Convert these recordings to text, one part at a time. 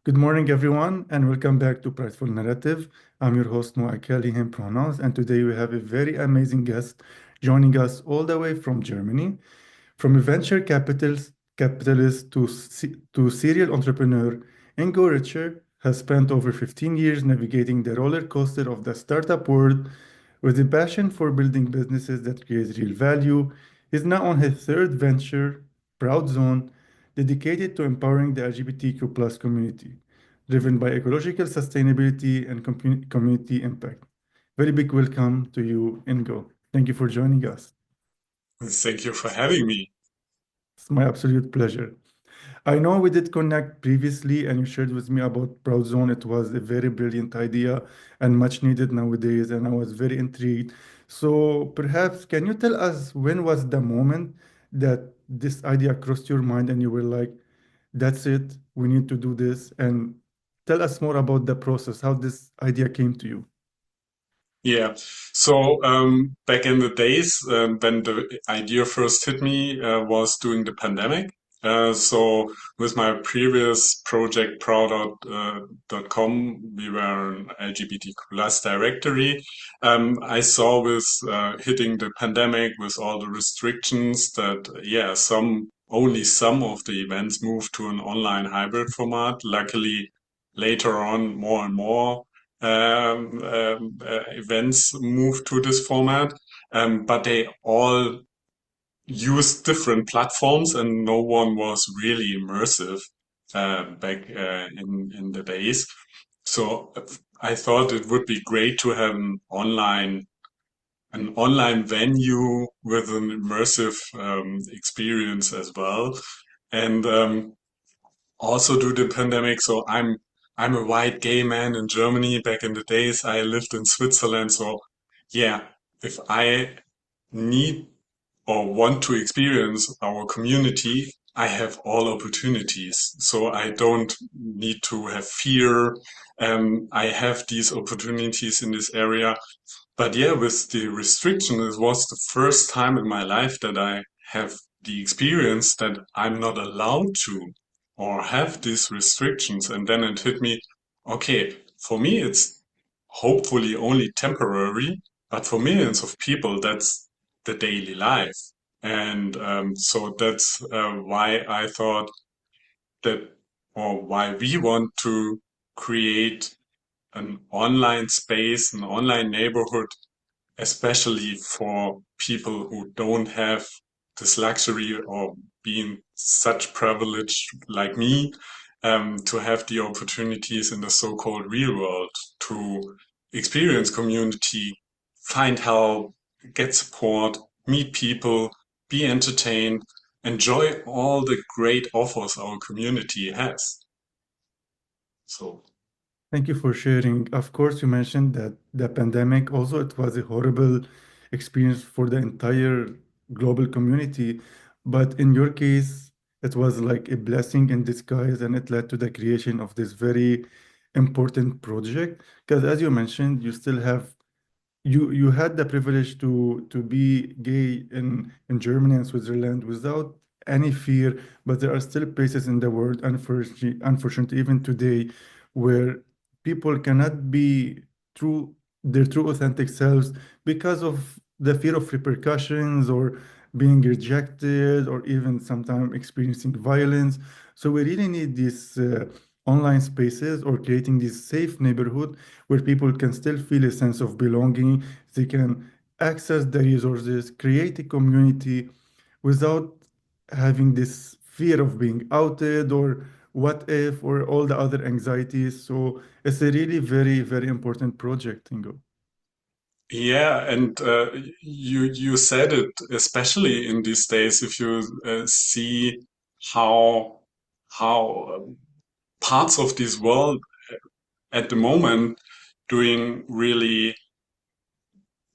Good morning, everyone, and welcome back to Prideful Narrative. I'm your host, Noah Kelly, him pronouns, and today we have a very amazing guest joining us all the way from Germany. From a capitalist to serial entrepreneur, Ingo Richer has spent over 15 years navigating the roller coaster of the startup world with a passion for building businesses that create real value. He's now on his third venture, ProudZone, dedicated to empowering the LGBTQ plus community, driven by ecological sustainability and community impact. Very big welcome to you, Ingo. Thank you for joining us. Thank you for having me. It's my absolute pleasure. I know we did connect previously, and you shared with me about ProudZone. It was a very brilliant idea and much needed nowadays, and I was very intrigued. So perhaps can you tell us when was the moment that this idea crossed your mind and you were like, that's it, we need to do this, and tell us more about the process, how this idea came to you. Yeah. Back in the days when the idea first hit me was during the pandemic. With my previous project, Proud.com, we were an LGBTQ plus directory. I saw with hitting the pandemic with all the restrictions that, yeah, only some of the events moved to an online hybrid format. Luckily, later on, more and more events move to this format, but they all use different platforms, and no one was really immersive back in the days. So I thought it would be great to have an online venue with an immersive experience as well, and also due to the pandemic. So I'm a white gay man in Germany. Back in the days, I lived in Switzerland. So yeah, if I need or want to experience our community, I have all opportunities. So I don't need to have fear. I have these opportunities in this area. But yeah, with the restriction, it was the first time in my life that I have the experience that I'm not allowed to or have these restrictions. And then it hit me, okay, for me, it's hopefully only temporary, but for millions of people, that's the daily life. And so that's why I thought that, or why we want to create an online space, an online neighborhood, especially for people who don't have this luxury or being such privileged like me, to have the opportunities in the so-called real world to experience community, find help, get support, meet people, be entertained, enjoy all the great offers our community has. So, Thank you for sharing. Of course, you mentioned that the pandemic also it was a horrible experience for the entire global community, but in your case, it was like a blessing in disguise, and it led to the creation of this very important project. Because as you mentioned, you had the privilege to be gay in Germany and Switzerland without any fear, but there are still places in the world, unfortunately, even today, where people cannot be their true authentic selves because of the fear of repercussions or being rejected or even sometimes experiencing violence. So we really need these online spaces or creating this safe neighborhood where people can still feel a sense of belonging. They can access the resources, create a community without having this fear of being outed or what if or all the other anxieties. So it's a really very, very important project, Ingo. yeah, and you said it, especially in these days, if you see how how parts of this world at the moment doing really,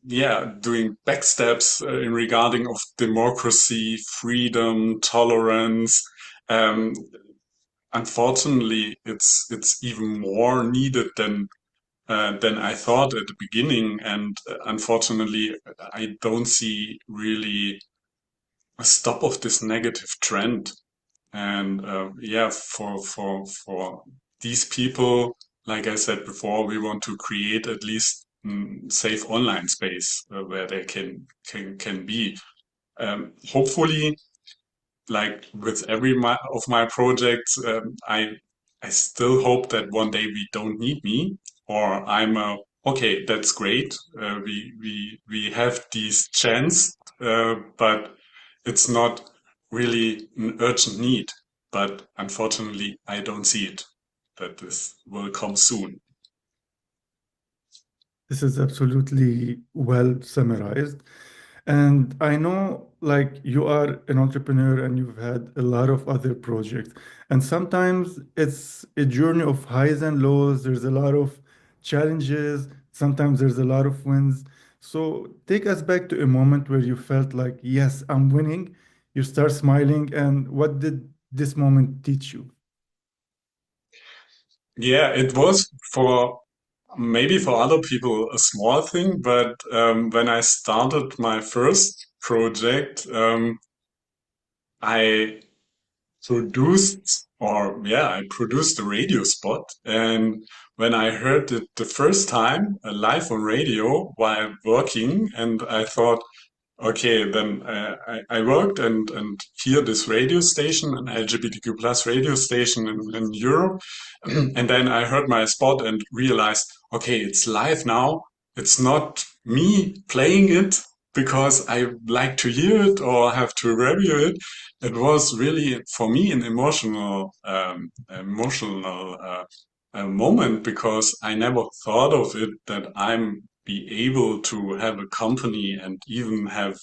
yeah, doing backsteps in regarding of democracy, freedom, tolerance. Um, Unfortunately, it's even more needed than I thought at the beginning, and unfortunately, I don't see really a stop of this negative trend. And yeah, for these people, like I said before, we want to create at least safe online space where they can be. Hopefully, like with every of my projects, I still hope that one day we don't need me, or I'm okay. That's great. We have these chance, but it's not really an urgent need. But unfortunately, I don't see it that this will come soon. This is absolutely well summarized. And I know like you are an entrepreneur and you've had a lot of other projects. And sometimes it's a journey of highs and lows. There's a lot of challenges. Sometimes there's a lot of wins. So take us back to a moment where you felt like, yes, I'm winning. You start smiling. And what did this moment teach you? Yeah, it was for maybe for other people a small thing, but when I started my first project, I I produced a radio spot. And when I heard it the first time live on radio while working, and I thought, okay, then I worked and here this radio station, an LGBTQ plus radio station in Europe. And then I heard my spot and realized, okay, it's live now. It's not me playing it because I like to hear it or have to review it. It was really for me an emotional moment because I never thought of it that I'm be able to have a company and even have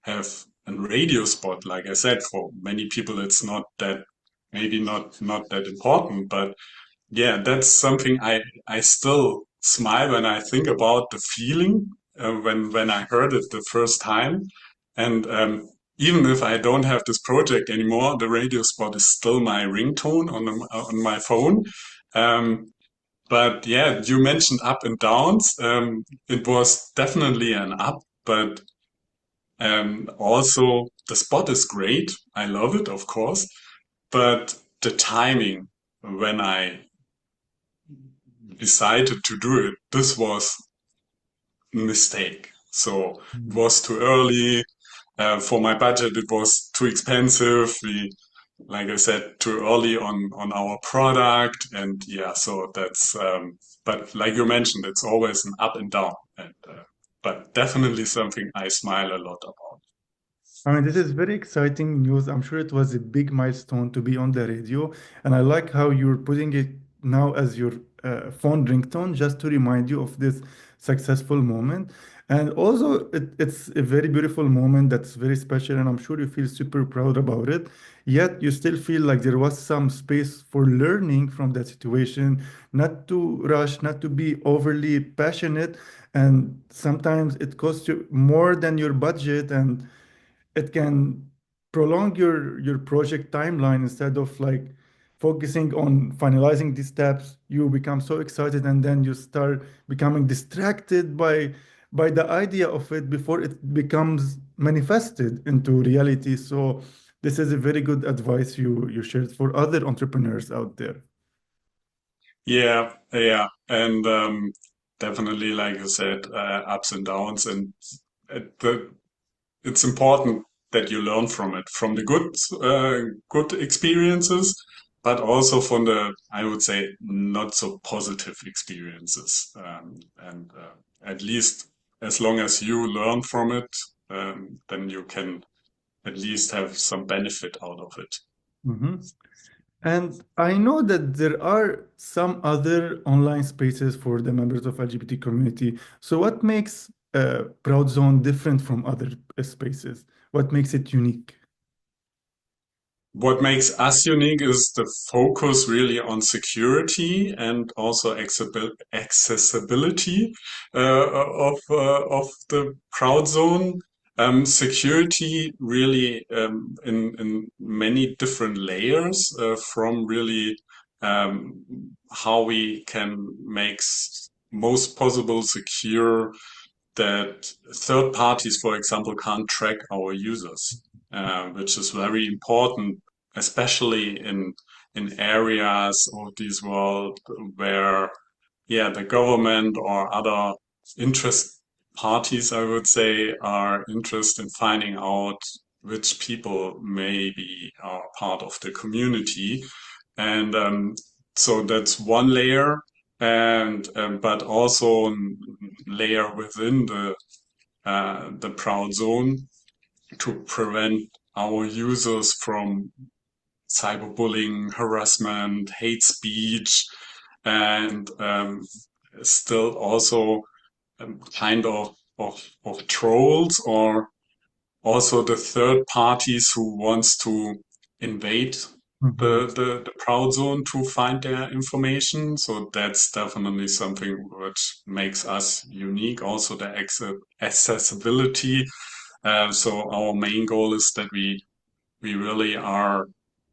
a radio spot. Like I said, for many people, it's not that maybe not that important, but yeah, that's something I still smile when I think about the feeling when I heard it the first time. And even if I don't have this project anymore, the radio spot is still my ringtone on my phone. Um, but yeah, you mentioned up and downs. It was definitely an up, but also the spot is great. I love it, of course, but the timing when I decided to do it, this was a mistake. So it was too early. For my budget, it was too expensive. Like I said, too early on our product. And yeah, so that's, but like you mentioned, it's always an up and down. And, but definitely something I smile a lot about. I mean, this is very exciting news. I'm sure it was a big milestone to be on the radio. And I like how you're putting it now as your phone ringtone just to remind you of this successful moment. And also, it's a very beautiful moment that's very special. And I'm sure you feel super proud about it. Yet, you still feel like there was some space for learning from that situation, not to rush, not to be overly passionate. And sometimes it costs you more than your budget. And it can prolong your project timeline instead of like focusing on finalizing these steps. You become so excited and then you start becoming distracted by the idea of it before it becomes manifested into reality. So this is a very good advice you shared for other entrepreneurs out there. Yeah, yeah. And definitely, like you said, ups and downs. And the it's important that you learn from it, from the good experiences, but also from the, I would say, not so positive experiences. And at least as long as you learn from it, then you can at least have some benefit out of it. Mhm. And I know that there are some other online spaces for the members of LGBT community. So what makes ProudZone different from other spaces? What makes it unique? What makes us unique is the focus really on security and also accessibility of the crowd zone. Security really in many different layers from really how we can make most possible secure that third parties, for example, can't track our users, which is very important, especially in areas of this world where, yeah, the government or other interest parties, I would say, are interested in finding out which people maybe are part of the community. And so that's one layer. And but also a layer within the proud zone to prevent our users from cyberbullying, harassment, hate speech, and still also kind of trolls or also the third parties who wants to invade Mhm. the proud zone to find their information. So that's definitely something which makes us unique. Also the accessibility. So our main goal is that we really are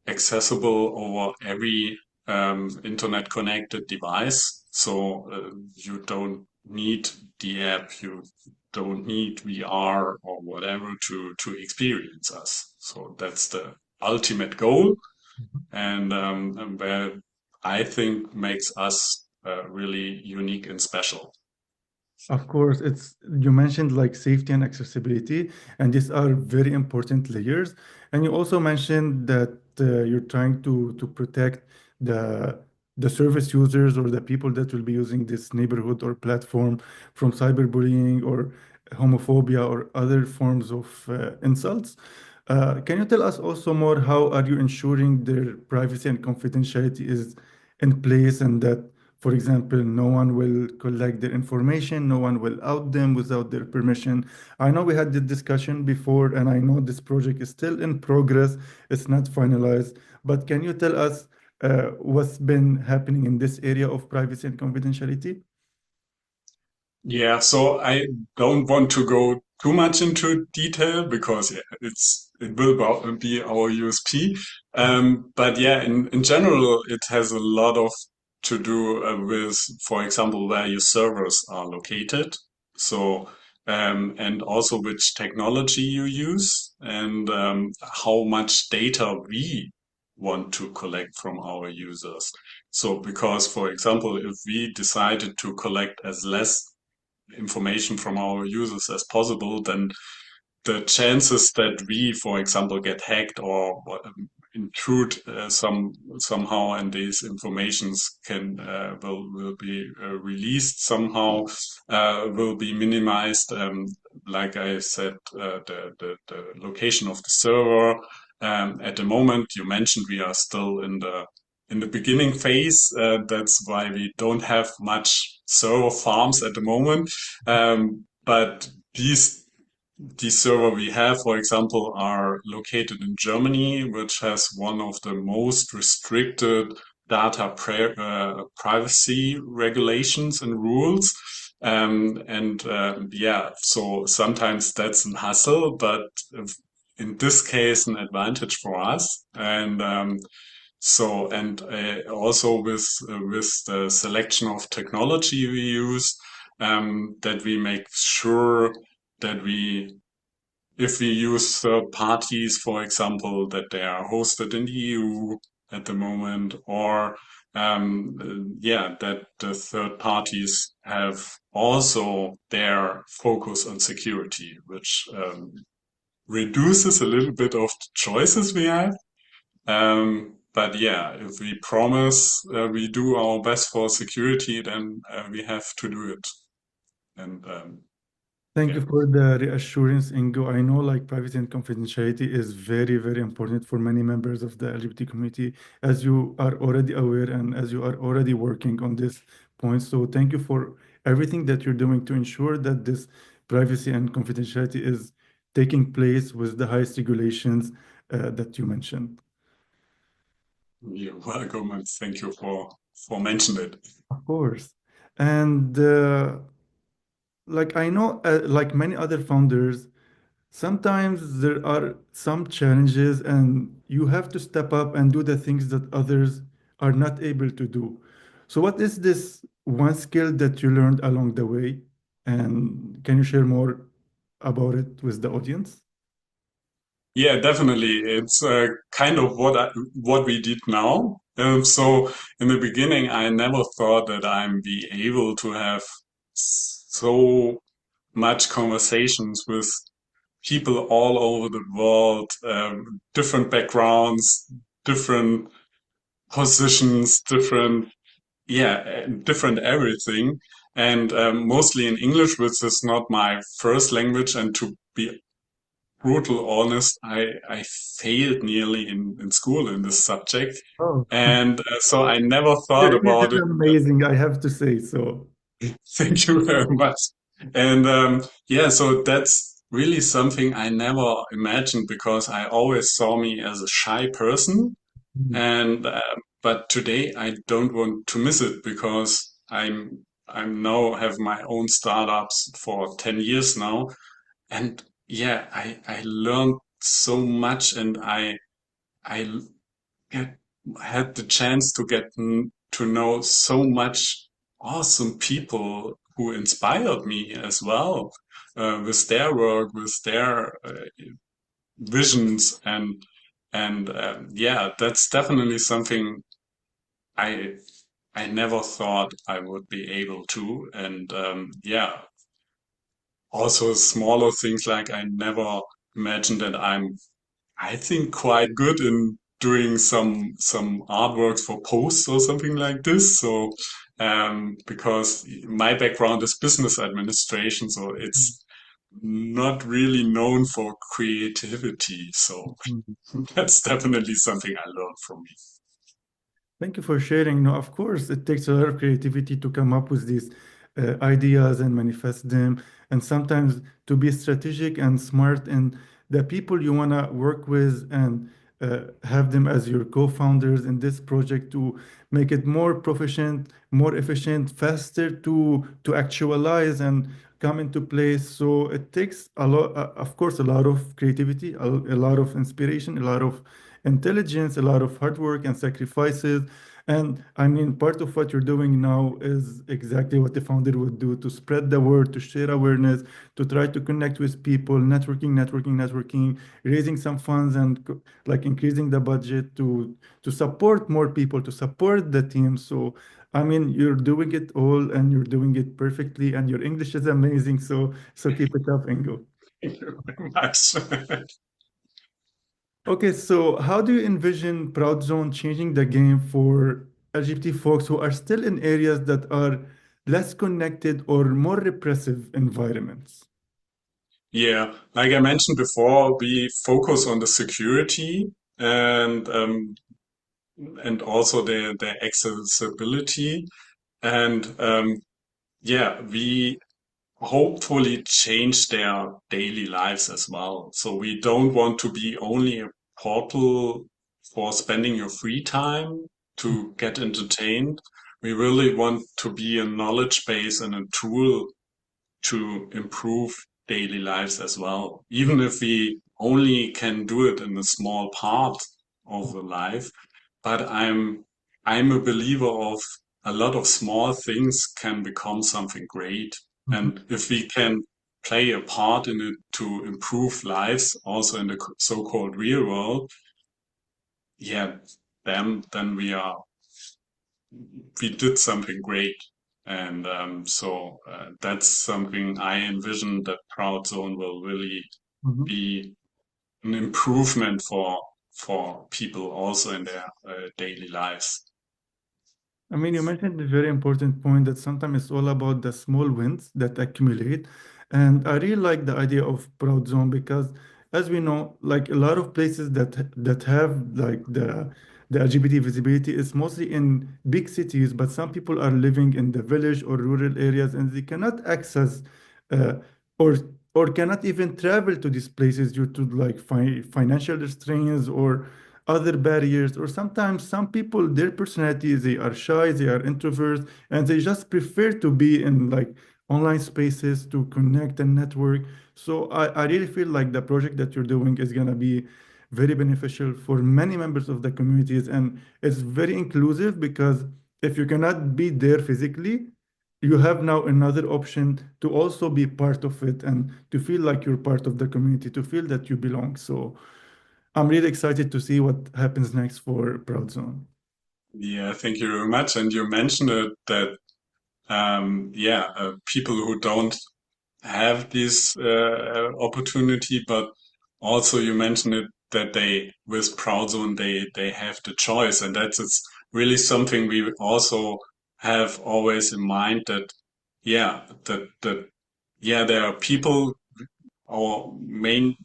accessible over every internet connected device. So you don't need the app, you don't need VR or whatever to experience us. So that's the ultimate goal, and where I think makes us really unique and special. Of course, it's you mentioned like safety and accessibility, and these are very important layers. And you also mentioned that you're trying to protect the the service users or the people that will be using this neighborhood or platform from cyberbullying or homophobia or other forms of insults. Can you tell us also more how are you ensuring their privacy and confidentiality is in place and that, for example, no one will collect their information, no one will out them without their permission. I know we had the discussion before, and I know this project is still in progress, it's not finalized. But can you tell us what's been happening in this area of privacy and confidentiality? Yeah, so I don't want to go too much into detail because yeah, it will be our USP. But yeah, in general, it has a lot of to do with, for example, where your servers are located. So and also which technology you use and how much data we want to collect from our users. So because, for example, if we decided to collect as less information from our users as possible, then the chances that we, for example, get hacked or intrude somehow, and these informations can will be released somehow, will be minimized. Like I said, the location of the server. At the moment, you mentioned we are still in the beginning phase. That's why we don't have much server farms at the moment. But these server we have, for example, are located in Germany, which has one of the most restricted privacy regulations and rules. Yeah, so sometimes that's an hassle, but in this case, an advantage for us. And also with the selection of technology we use, that we make sure that if we use third parties, for example, that they are hosted in the EU at the moment, or yeah, that the third parties have also their focus on security, which reduces a little bit of the choices we have. But yeah, if we promise we do our best for security, then we have to do it. And Thank yeah. you for the reassurance, Ingo. I know like privacy and confidentiality is very, very important for many members of the LGBT community, as you are already aware and as you are already working on this point. So thank you for everything that you're doing to ensure that this privacy and confidentiality is taking place with the highest regulations that you mentioned. You're welcome, and thank you for mentioning it. Of course. And like I know, like many other founders, sometimes there are some challenges, and you have to step up and do the things that others are not able to do. So, what is this one skill that you learned along the way? And can you share more about it with the audience? Yeah, definitely. It's kind of what we did now. So in the beginning, I never thought that I'm be able to have so much conversations with people all over the world, different backgrounds, different positions, different everything. And mostly in English, which is not my first language. And to be brutal honest, I failed nearly in school in this subject. Oh, And so I never thought your English about is it. amazing, I have to say so. Thank you very much. And yeah, so that's really something I never imagined because I always saw me as a shy person. Mm, And but today I don't want to miss it because I'm now have my own startups for 10 years now. And yeah, I learned so much and I get, had the chance to to know so much awesome people who inspired me as well with their work, with their visions, and yeah, that's definitely something I I never thought I would be able to, and yeah, also smaller things like I never imagined that I think quite good in doing some artworks for posts or something like this. So because my background is business administration, so mm, it's not really known for creativity. So mm. that's definitely something I learned from Thank you for sharing. No, of course, it takes a lot of creativity to come up with these ideas and manifest them, and sometimes to be strategic and smart in the people you want to work with and have them as your co-founders in this project to make it more proficient, more efficient, faster to actualize and come into place. So it takes a lot, of course, a lot of creativity, a lot of inspiration, a lot of intelligence, a lot of hard work and sacrifices. And I mean, part of what you're doing now is exactly what the founder would do to spread the word, to share awareness, to try to connect with people, networking, raising some funds and like increasing the budget to support more people, to support the team. So, I mean, you're doing it all and you're doing it perfectly, and your English is amazing. So keep it up, Ingo. you very much. Okay, so how do you envision ProudZone changing the game for LGBT folks who are still in areas that are less connected or more repressive environments? Yeah, like I mentioned before, we focus on the security and also the accessibility. And yeah, we hopefully change their daily lives as well. So we don't want to be only a portal for spending your free time to get entertained. We really want to be a knowledge base and a tool to improve daily lives as well. Even if we only can do it in a small part of the life, but I'm a believer of a lot of small things can become something great. Mhm. And if we can play a part in it to improve lives also in the so-called real world, yeah, then we did something great. And so that's something I envision that ProudZone will really Mhm. be an improvement for people also in their daily lives. I mean, you mentioned a very important point that sometimes it's all about the small wins that accumulate. And I really like the idea of proud zone because as we know, like a lot of places that have like the LGBT visibility is mostly in big cities, but some people are living in the village or rural areas and they cannot access uh, or or cannot even travel to these places due to like financial restraints or other barriers, or sometimes some people their personalities they are shy, they are introverts, and they just prefer to be in like online spaces to connect and network. So I really feel like the project that you're doing is going to be very beneficial for many members of the communities, and it's very inclusive because if you cannot be there physically, you have now another option to also be part of it and to feel like you're part of the community, to feel that you belong. So I'm really excited to see what happens next for ProudZone. Yeah, thank you very much. And you mentioned it that people who don't have this opportunity, but also you mentioned it that they with ProudZone they have the choice, and that's it's really something we also have always in mind that there are people, our main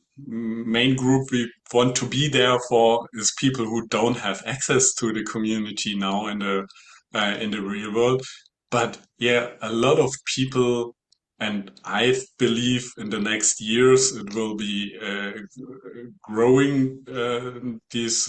group we want to be there for is people who don't have access to the community now in the real world. But yeah, a lot of people, and I believe in the next years it will be growing. This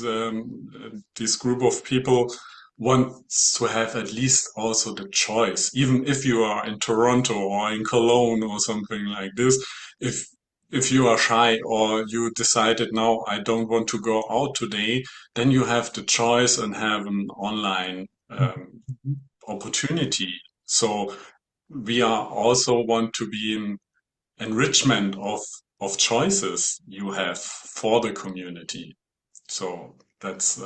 group of people wants to have at least also the choice, even if you are in Toronto or in Cologne or something like this. If if you are shy or you decided, no, I don't want to go out today, then you have the choice and have an online Mhm. opportunity. So we are also want to be in enrichment of choices you have for the community. So that's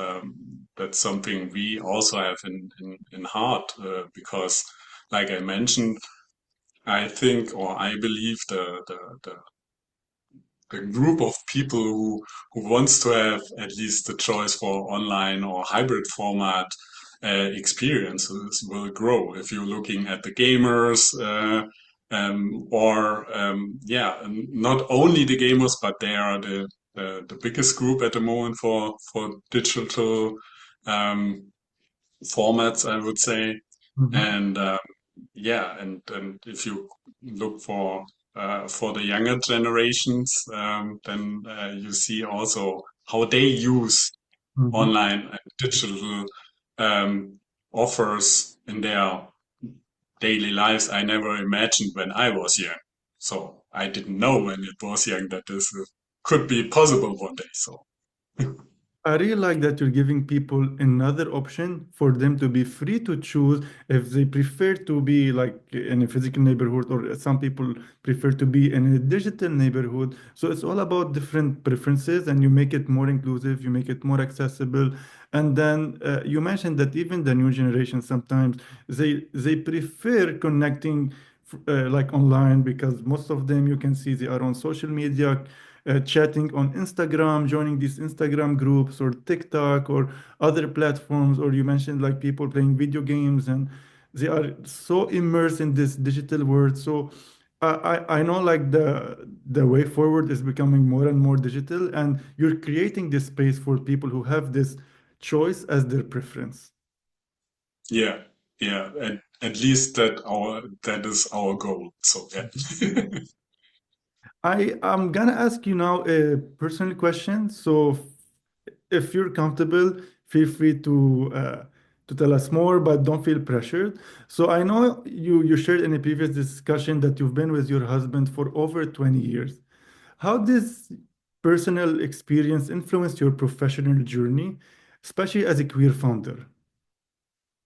something we also have in heart because, like I mentioned, I think or I believe the group of people who wants to have at least the choice for online or hybrid format experiences will grow. If you're looking at the gamers, not only the gamers, but they are the biggest group at the moment for digital um, formats, I would say. Mhm. And and if you look for the younger generations, then you see also how they use Mhm. online and digital um, offers in their daily lives. I never imagined when I was young. So I didn't know when it was young that this could be possible one day. So I really like that you're giving people another option for them to be free to choose if they prefer to be like in a physical neighborhood or some people prefer to be in a digital neighborhood. So it's all about different preferences and you make it more inclusive, you make it more accessible. And then you mentioned that even the new generation sometimes they prefer connecting like online because most of them you can see they are on social media chatting on Instagram, joining these Instagram groups or TikTok or other platforms, or you mentioned like people playing video games and they are so immersed in this digital world. So I know like the way forward is becoming more and more digital, and you're creating this space for people who have this choice as their preference. yeah, yeah, at least that is our goal. So yeah. I'm gonna ask you now a personal question. So if you're comfortable, feel free to tell us more, but don't feel pressured. So I know you shared in a previous discussion that you've been with your husband for over 20 years. How does personal experience influence your professional journey, especially as a queer founder?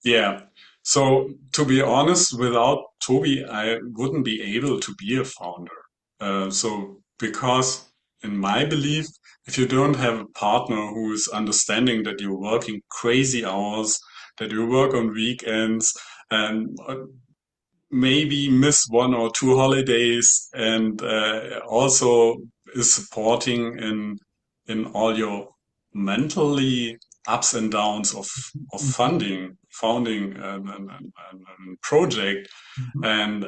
Yeah. So to be honest, without Toby, I wouldn't be able to be a founder. So because in my belief, if you don't have a partner who is understanding that you're working crazy hours, that you work on weekends, and maybe miss one or two holidays, and also is supporting in all your mentally ups and downs of Mhm, founding an project. mhm, And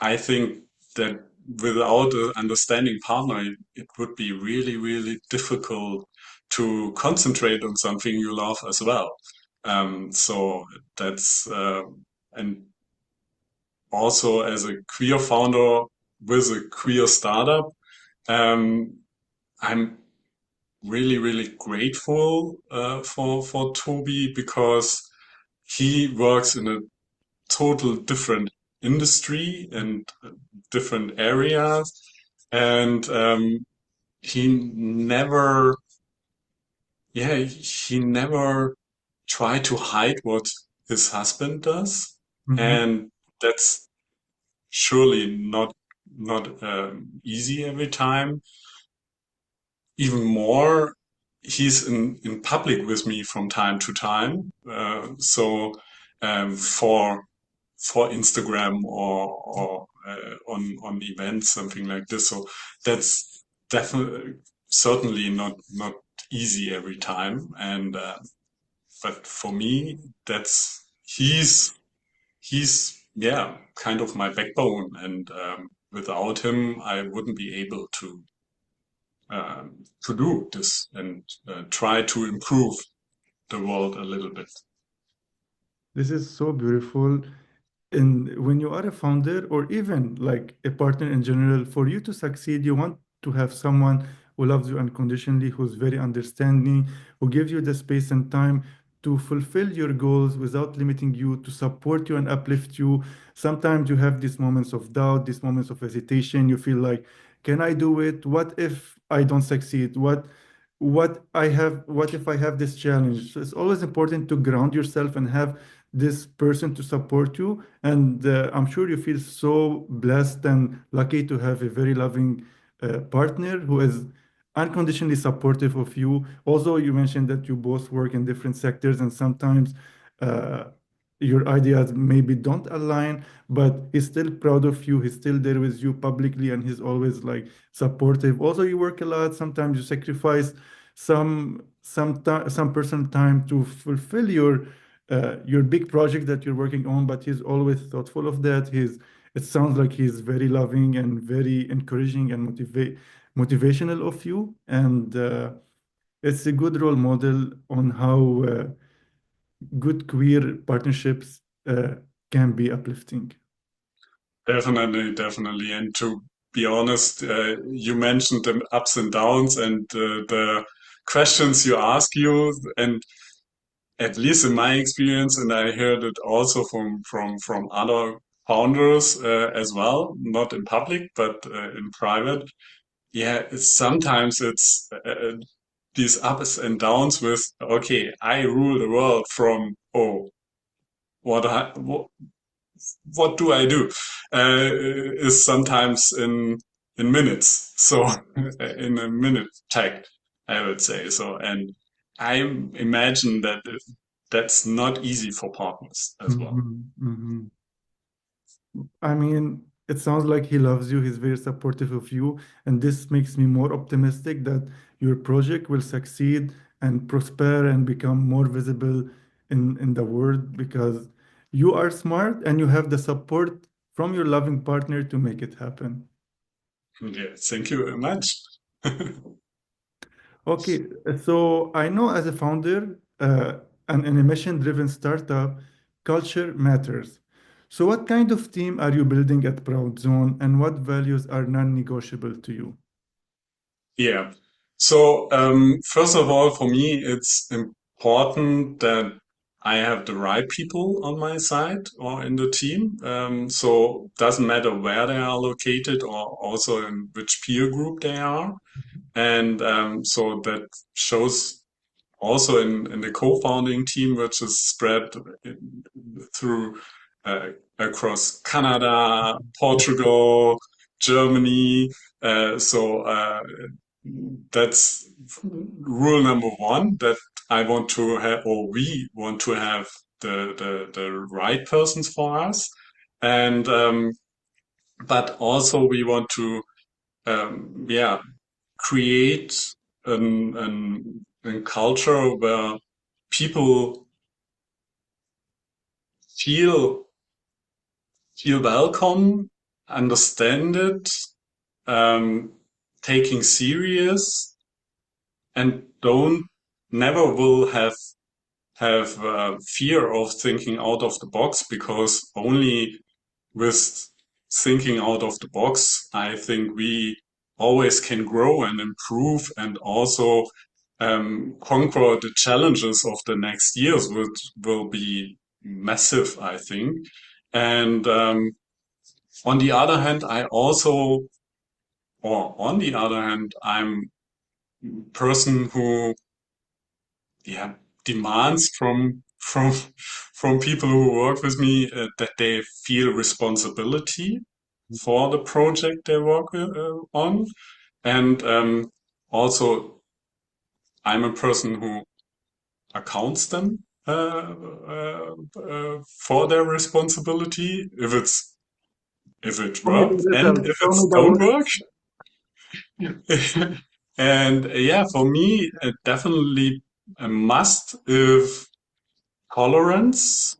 I think that without an understanding partner, it would be really, really difficult to concentrate on something you love as well. So that's and also as a queer founder with a queer startup, um, I'm really, really grateful for Toby because he works in a total different industry and different areas, and he never, he never tried to hide what his husband does, mhm, and that's surely not easy every time. Even more, he's in public with me from time to time. So for Instagram or on events, something like this. So that's definitely certainly not easy every time. And but for me, that's he's yeah kind of my backbone. And without him, I wouldn't be able to do this and try to improve the world a little bit. This is so beautiful. And when you are a founder or even like a partner in general, for you to succeed, you want to have someone who loves you unconditionally, who's very understanding, who gives you the space and time to fulfill your goals without limiting you, to support you and uplift you. Sometimes you have these moments of doubt, these moments of hesitation. You feel like, can I do it? What if I don't succeed? What if I have this challenge? So it's always important to ground yourself and have this person to support you. And I'm sure you feel so blessed and lucky to have a very loving partner who is unconditionally supportive of you. Also, you mentioned that you both work in different sectors, and sometimes uh, your ideas maybe don't align, but he's still proud of you. He's still there with you publicly, and he's always like supportive. Also, you work a lot. Sometimes you sacrifice some personal time to fulfill your big project that you're working on, but he's always thoughtful of that. It sounds like he's very loving and very encouraging and motivational of you, and it's a good role model on how good queer partnerships can be uplifting. Definitely, definitely. And to be honest, you mentioned the ups and downs and the questions you ask you, and at least in my experience, and I heard it also from other founders as well, not in public but in private. Yeah, sometimes it's these ups and downs with, okay, I rule the world from, oh, what do I do? Is sometimes in minutes. So in a minute tag, I would say so. And I imagine that that's not easy for partners as well. Mhm, mhm. I mean, it sounds like he loves you. He's very supportive of you. And this makes me more optimistic that your project will succeed and prosper and become more visible in the world because you are smart and you have the support from your loving partner to make it happen. Yeah, thank you very much. Okay, so I know as a founder, an animation-driven startup, culture matters. So what kind of team are you building at ProudZone and what values are non-negotiable to you? Yeah. So, first of all, for me, it's important that I have the right people on my side or in the team. So doesn't matter where they are located or also in which peer group they are. And so that shows also in the co-founding team, which is spread in, through uh, across Canada, Portugal, Germany. So that's rule number one, that I want to have, or we want to have the right persons for us. And but also we want to yeah create a culture where people feel feel welcome, understand it, um, taking serious, and don't never will have fear of thinking out of the box, because only with thinking out of the box, I think we always can grow and improve and also conquer the challenges of the next years, which will be massive, I think. And on the other hand, on the other hand, I'm a person who, yeah, demands from people who work with me that they feel responsibility for the project they work on, and also I'm a person who accounts them for their responsibility if it Show me the worked and result. if Show me it's the don't work. work. And yeah, for me, definitely a must if tolerance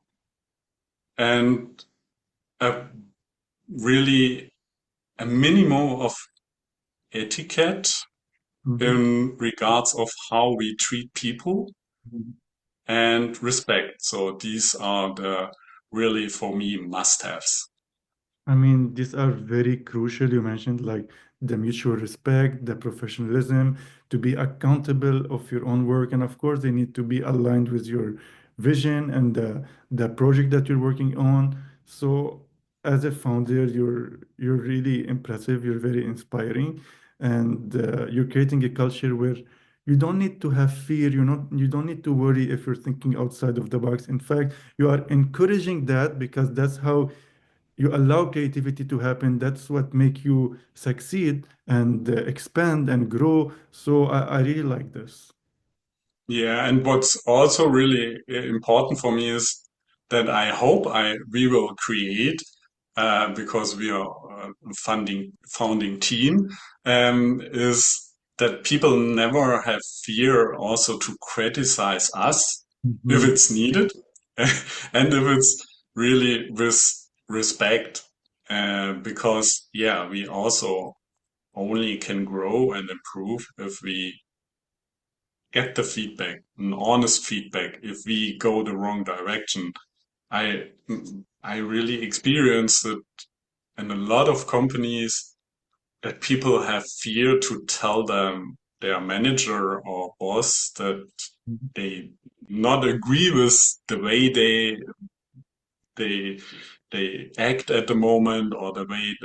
and a really a minimum of etiquette Mhm. in regards of how we treat people Mhm. and respect. So these are the really for me must-haves. I mean, these are very crucial. You mentioned like the mutual respect, the professionalism, to be accountable of your own work, and of course, they need to be aligned with your vision and the project that you're working on. So, as a founder, you're really impressive. You're very inspiring, and you're creating a culture where you don't need to have fear. You don't need to worry if you're thinking outside of the box. In fact, you are encouraging that because that's how you allow creativity to happen. That's what make you succeed and expand and grow. So I really like this. Yeah, and what's also really important for me is that I hope I we will create because we are a founding team is that people never have fear also to criticize us if Mhm. it's needed and if it's really with respect because yeah we also only can grow and improve if we get the feedback, an honest feedback, if we go the wrong direction. I I really experienced it in a lot of companies that people have fear to tell them their manager or boss that they not agree with the way they they act at the moment or the way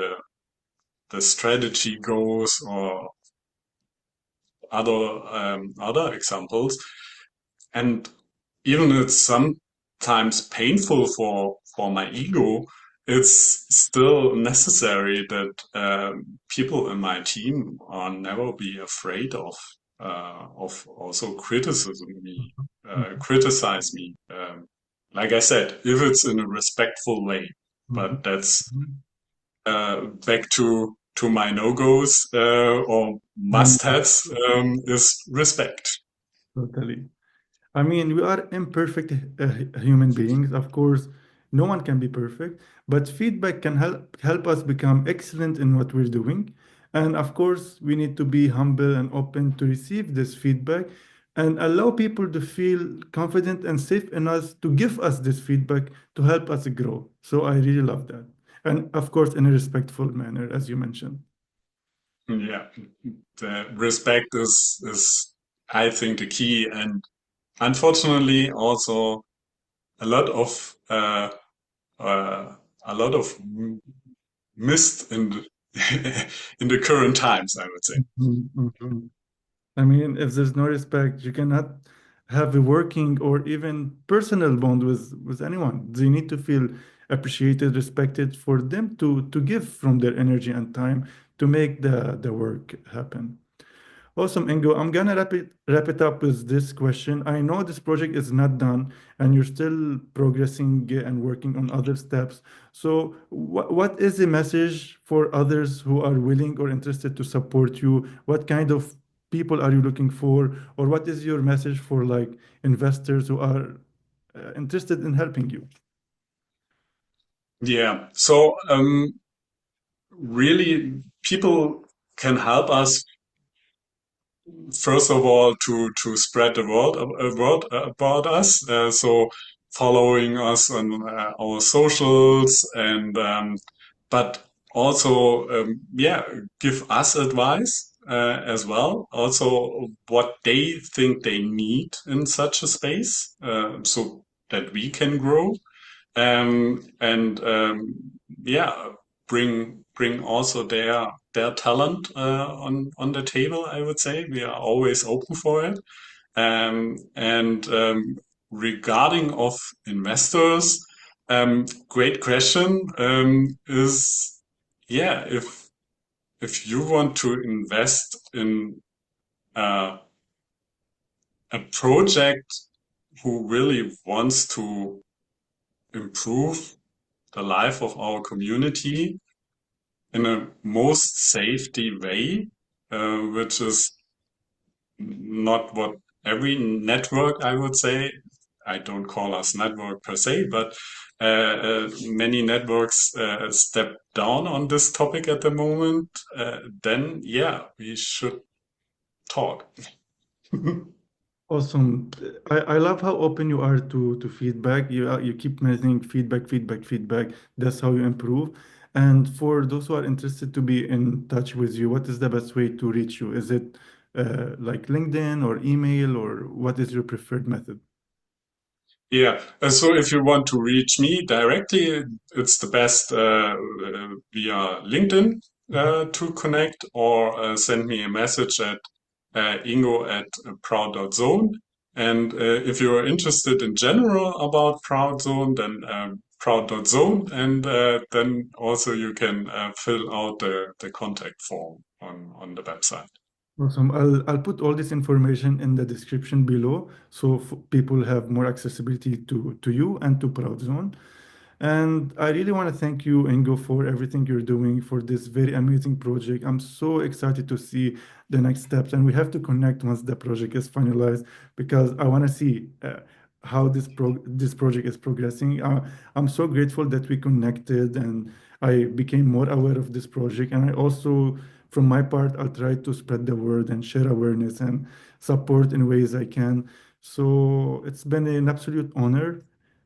the strategy goes or other examples. And even it's sometimes painful for my ego, it's still necessary that people in my team are never be afraid of also criticize me. Like I said, if it's in a respectful way, Mhm. but that's Mhm. back to my no-goes or I know, must-haves is respect. totally. I mean, we are imperfect human beings. Of course, no one can be perfect, but feedback can help us become excellent in what we're doing. And of course, we need to be humble and open to receive this feedback and allow people to feel confident and safe in us to give us this feedback to help us grow. So I really love that. And of course, in a respectful manner, as you mentioned. Yeah, the respect is I think the key, and unfortunately also a lot of uh, uh, a lot of missed in in the current times, I would say. Mhm, mhm. I mean, if there's no respect, you cannot have a working or even personal bond with anyone. They need to feel appreciated, respected for them to give from their energy and time to make the work happen. Awesome, Ingo. I'm gonna wrap it up with this question. I know this project is not done and you're still progressing and working on other steps. So, what is the message for others who are willing or interested to support you? What kind of people are you looking for? Or what is your message for like investors who are interested in helping you? Yeah, so really people can help us first of all to spread the word about us. So following us on our socials and but also yeah give us advice as well. Also what they think they need in such a space so that we can grow and yeah, bring also their talent on the table. I would say we are always open for it. And regarding of investors, great question. Is yeah, if you want to invest in uh, a project who really wants to improve the life of our community in a most safety way, which is not what every network, I would say. I don't call us network per se, but many networks step down on this topic at the moment. Then, yeah, we should talk. Awesome. I love how open you are to feedback. You keep mentioning feedback, feedback, feedback. That's how you improve. And for those who are interested to be in touch with you, what is the best way to reach you? Is it like LinkedIn or email, or what is your preferred method? Yeah, so if you want to reach me directly, it's the best via LinkedIn to connect or send me a message at Ingo at proud.zone. And if you are interested in general about ProudZone, then proud.zone, and then also you can fill out the contact form on the website. Awesome. I'll put all this information in the description below so people have more accessibility to you and to ProudZone. And I really want to thank you, Ingo, for everything you're doing for this very amazing project. I'm so excited to see the next steps, and we have to connect once the project is finalized because I want to see how this project is progressing. I'm so grateful that we connected, and I became more aware of this project. And I also, from my part, I'll try to spread the word and share awareness and support in ways I can. So it's been an absolute honor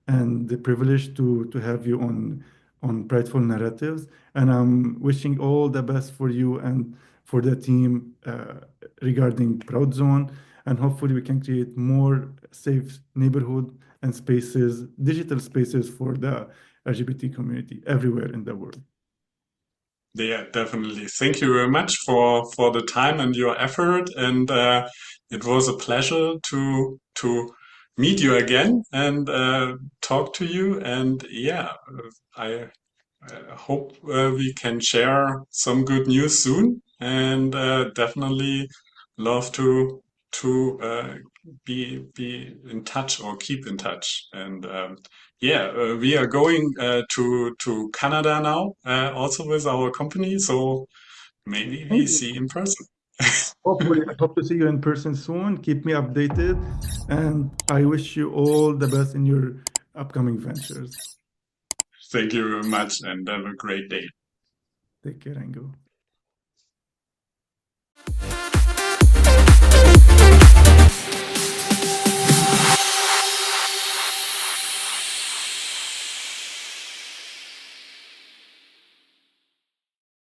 and the privilege to have you on Prideful Narratives. And I'm wishing all the best for you and for the team regarding Proud Zone. And hopefully we can create more safe neighborhood and spaces, digital spaces for the LGBT community everywhere in the world. Yeah, definitely. Thank you very much for the time and your effort. And it was a pleasure to meet you again and talk to you. And yeah, I hope we can share some good news soon. And definitely love to be in touch or keep in touch. And yeah, we are going to Canada now, also with our company. So maybe we Amazing. see in person. Hopefully, I hope to see you in person soon. Keep me updated. And I wish you all the best in your upcoming ventures. Thank you very much, and have a great day. Take care and go.